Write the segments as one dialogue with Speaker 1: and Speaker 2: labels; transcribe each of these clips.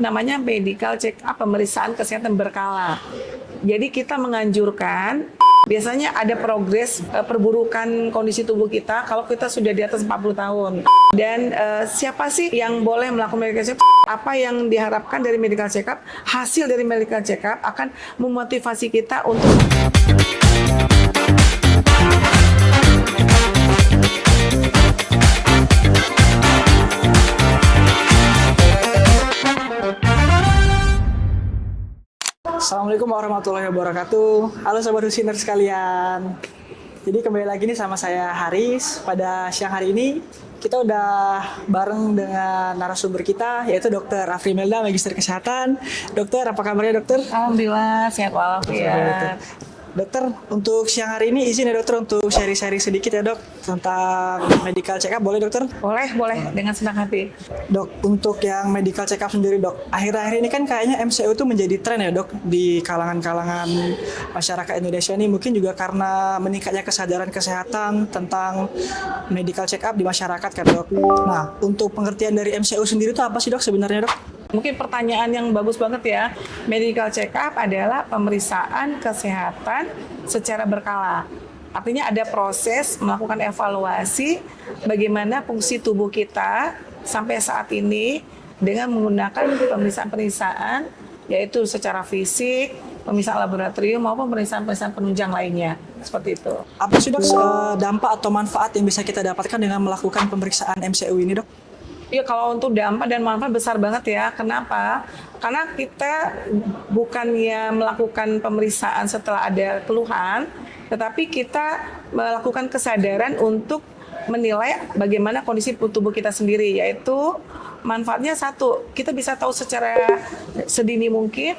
Speaker 1: namanya medical check up, pemeriksaan kesehatan berkala. Jadi kita menganjurkan, biasanya ada progres perburukan kondisi tubuh kita kalau kita sudah di atas 40 tahun. Dan siapa sih yang boleh melakukan medical check up? Apa yang diharapkan dari medical check up? Hasil dari medical check up akan memotivasi kita untuk
Speaker 2: Assalamualaikum warahmatullahi wabarakatuh. Halo Sobat Husiner sekalian. Jadi kembali lagi nih sama saya Haris. Pada siang hari ini kita udah bareng dengan narasumber kita yaitu Dr. Afri Melda, Magister Kesehatan. Dokter, apa kabarnya dokter?
Speaker 1: alhamdulillah sehat walafiat.
Speaker 2: Dokter, untuk siang hari ini izin ya dokter untuk sharing-sharing sedikit ya dok tentang medical check up, boleh dokter?
Speaker 1: Boleh dengan senang hati.
Speaker 2: Dok, untuk yang medical check up sendiri dok, akhir-akhir ini kan kayaknya MCU itu menjadi tren ya dok di kalangan-kalangan masyarakat Indonesia ini, mungkin juga karena meningkatnya kesadaran kesehatan tentang medical check up di masyarakat kan dok. Nah, untuk pengertian dari MCU sendiri itu apa sih dok sebenarnya dok?
Speaker 1: Mungkin pertanyaan yang bagus banget ya. Medical check up adalah pemeriksaan kesehatan secara berkala. Artinya ada proses melakukan evaluasi bagaimana fungsi tubuh kita sampai saat ini dengan menggunakan pemeriksaan-pemeriksaan yaitu secara fisik, pemeriksaan laboratorium maupun pemeriksaan-pemeriksaan penunjang lainnya. Seperti itu.
Speaker 2: Apa sih dok dampak atau manfaat yang bisa kita dapatkan dengan melakukan pemeriksaan MCU ini dok?
Speaker 1: Ya kalau untuk dampak dan manfaat besar banget ya. Kenapa? Karena kita bukannya melakukan pemeriksaan setelah ada keluhan, tetapi kita melakukan kesadaran untuk menilai bagaimana kondisi tubuh kita sendiri. Yaitu manfaatnya satu, kita bisa tahu secara sedini mungkin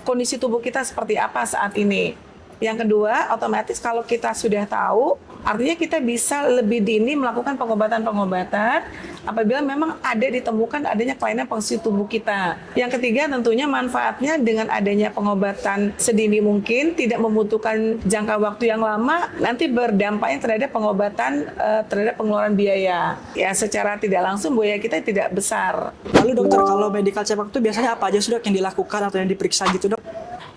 Speaker 1: kondisi tubuh kita seperti apa saat ini. Yang kedua, otomatis kalau kita sudah tahu, artinya kita bisa lebih dini melakukan pengobatan-pengobatan apabila memang ada ditemukan adanya kelainan fungsi tubuh kita. Yang ketiga, tentunya manfaatnya dengan adanya pengobatan sedini mungkin, tidak membutuhkan jangka waktu yang lama, nanti berdampaknya terhadap pengobatan, terhadap pengeluaran biaya. Ya, secara tidak langsung biaya kita tidak besar.
Speaker 2: Lalu dokter, kalau medical check up itu biasanya apa aja sih dok yang dilakukan atau yang diperiksa gitu dok?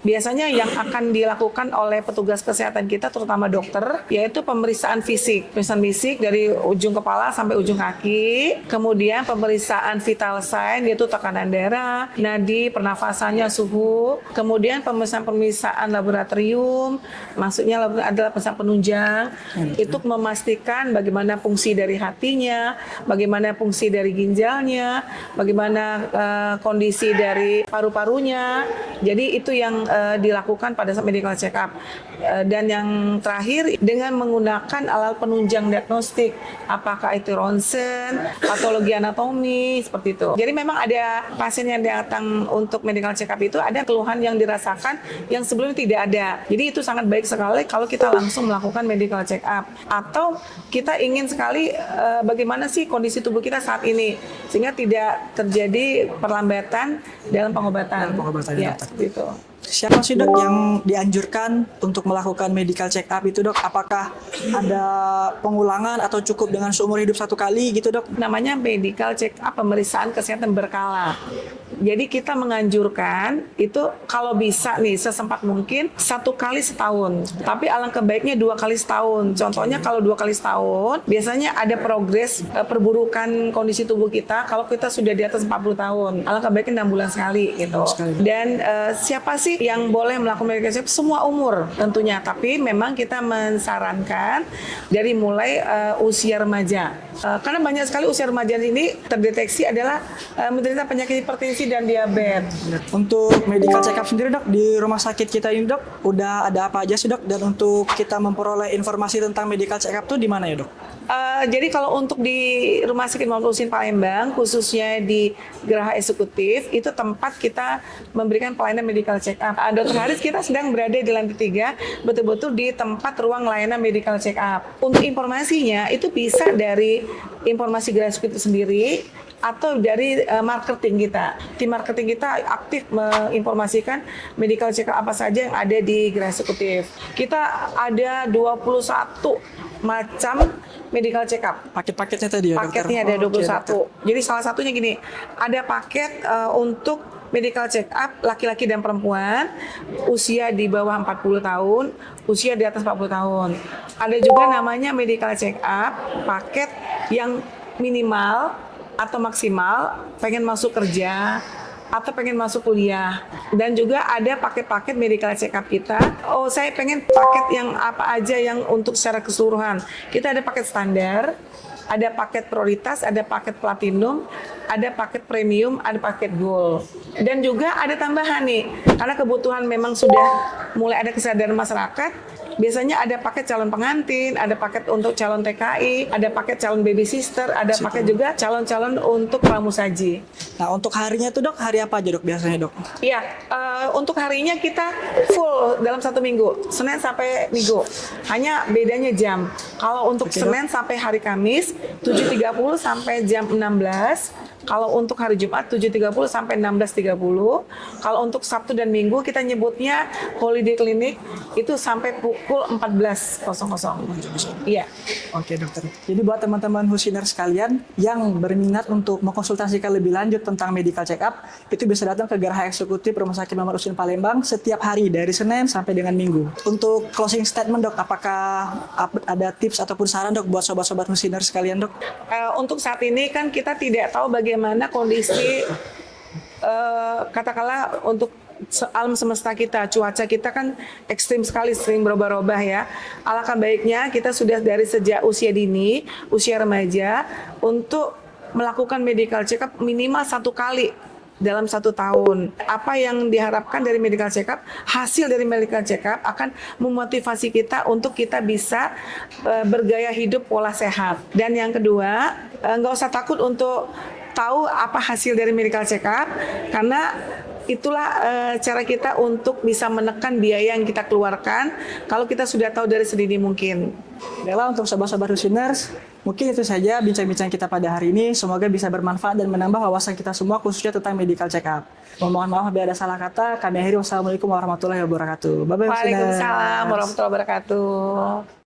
Speaker 1: Biasanya yang akan dilakukan oleh petugas kesehatan kita, terutama dokter, yaitu pemeriksaan fisik. Pemeriksaan fisik dari ujung kepala sampai ujung kaki. Kemudian pemeriksaan vital sign, yaitu tekanan darah, nadi, pernafasannya, suhu. Kemudian pemeriksaan laboratorium, maksudnya adalah pemeriksaan penunjang. Itu memastikan bagaimana fungsi dari hatinya, bagaimana fungsi dari ginjalnya, bagaimana kondisi dari paru-parunya. Jadi itu yang dilakukan pada saat medical check up. Dan yang terakhir dengan menggunakan alat penunjang diagnostik, apakah itu ronsen, patologi anatomi, seperti itu. Jadi memang ada pasien yang datang untuk medical check up itu ada keluhan yang dirasakan yang sebelumnya tidak ada. Jadi itu sangat baik sekali kalau kita langsung melakukan medical check up. Atau kita ingin sekali bagaimana sih kondisi tubuh kita saat ini sehingga tidak terjadi perlambatan dalam pengobatan. Ya, seperti itu.
Speaker 2: Siapa sih dok yang dianjurkan untuk melakukan medical check up itu dok? Apakah ada pengulangan atau cukup dengan seumur hidup satu kali gitu dok?
Speaker 1: Namanya medical check up, pemeriksaan kesehatan berkala. Jadi kita menganjurkan itu kalau bisa nih sesempat mungkin 1 kali setahun. Tapi alangkah baiknya 2 kali setahun. Contohnya kalau 2 kali setahun, biasanya ada progres perburukan kondisi tubuh kita kalau kita sudah di atas 40 tahun. Alangkah baiknya 6 bulan sekali gitu. Dan siapa sih yang boleh melakukan medical check up? Semua umur tentunya. Tapi memang kita mensarankan dari mulai usia remaja. Karena banyak sekali usia remaja ini terdeteksi adalah menderita penyakit hipertensi dan diabetes.
Speaker 2: Untuk medical check up sendiri dok, di rumah sakit kita ini dok, udah ada apa aja sih dok? Dan untuk kita memperoleh informasi tentang medical check up tuh di mana ya dok?
Speaker 1: Jadi kalau untuk di Rumah Sakit Muhammad Husin Palembang, khususnya di Geraha Eksekutif, itu tempat kita memberikan pelayanan medical check up. Dr. Haris, kita sedang berada di lantai 3, betul-betul di tempat ruang layanan medical check up. Untuk informasinya, itu bisa dari informasi Geraha Eksekutif sendiri, atau dari marketing kita. Tim marketing kita aktif menginformasikan medical check up apa saja yang ada di Gerai Eksekutif. Kita ada 21 macam medical check up.
Speaker 2: Paket-paketnya tadi ya, dokter?
Speaker 1: Paketnya ada
Speaker 2: Oh, oke,
Speaker 1: 21.
Speaker 2: dokter.
Speaker 1: Jadi salah satunya gini, ada paket untuk medical check up laki-laki dan perempuan, usia di bawah 40 tahun, usia di atas 40 tahun. Ada juga namanya medical check up, paket yang minimal atau maksimal pengen masuk kerja atau pengen masuk kuliah. Dan juga ada paket-paket medical check up kita. Oh, saya pengen paket yang apa aja yang untuk secara keseluruhan. Kita ada paket standar, ada paket prioritas, ada paket platinum, ada paket premium, ada paket gold. Dan juga ada tambahan nih, karena kebutuhan memang sudah mulai ada kesadaran masyarakat. Biasanya ada paket calon pengantin, ada paket untuk calon TKI, ada paket calon baby sister, ada paket juga calon-calon untuk pramusaji.
Speaker 2: Nah, untuk harinya tuh dok, hari apa aja dok biasanya dok?
Speaker 1: Iya, untuk harinya kita full dalam 1 minggu, Senin sampai Minggu. Hanya bedanya jam. Kalau untuk
Speaker 2: Oke,
Speaker 1: Senin sampai hari Kamis, 7.30 sampai jam 16. Kalau untuk hari Jumat 7.30 sampai 16.30. Kalau untuk Sabtu dan Minggu kita nyebutnya holiday clinic itu sampai pukul 14.00. Iya.
Speaker 2: Oke dokter. Jadi buat teman-teman Husiner sekalian yang berminat untuk mengkonsultasikan lebih lanjut tentang medical check up, itu bisa datang ke Geraha Eksekutif Rumah Sakit Muhammad Husin Palembang setiap hari dari Senin sampai dengan Minggu. Untuk closing statement dok, apakah ada tips ataupun saran dok buat sobat-sobat Husiner sekalian dok?
Speaker 1: Untuk saat ini kan kita tidak tahu bagaimana kondisi katakanlah untuk alam semesta kita, cuaca kita kan ekstrim sekali, sering berubah-ubah ya. Alangkah baiknya kita sudah dari sejak usia dini, usia remaja, untuk melakukan medical check up minimal 1 kali dalam 1 tahun. Apa yang diharapkan dari medical check up, hasil dari medical check up akan memotivasi kita untuk kita bisa bergaya hidup pola sehat. Dan yang kedua, nggak usah takut untuk tahu apa hasil dari medical check up, karena itulah cara kita untuk bisa menekan biaya yang kita keluarkan kalau kita sudah tahu dari sedini mungkin.
Speaker 2: Baiklah, untuk sobat-sobat Husiners, mungkin itu saja bincang-bincang kita pada hari ini. Semoga bisa bermanfaat dan menambah wawasan kita semua khususnya tentang medical check up. Mohon maaf bila ada salah kata. Kami akhiri, wassalamualaikum warahmatullahi wabarakatuh. Bye-bye Husiners.
Speaker 1: Waalaikumsalam warahmatullahi wabarakatuh.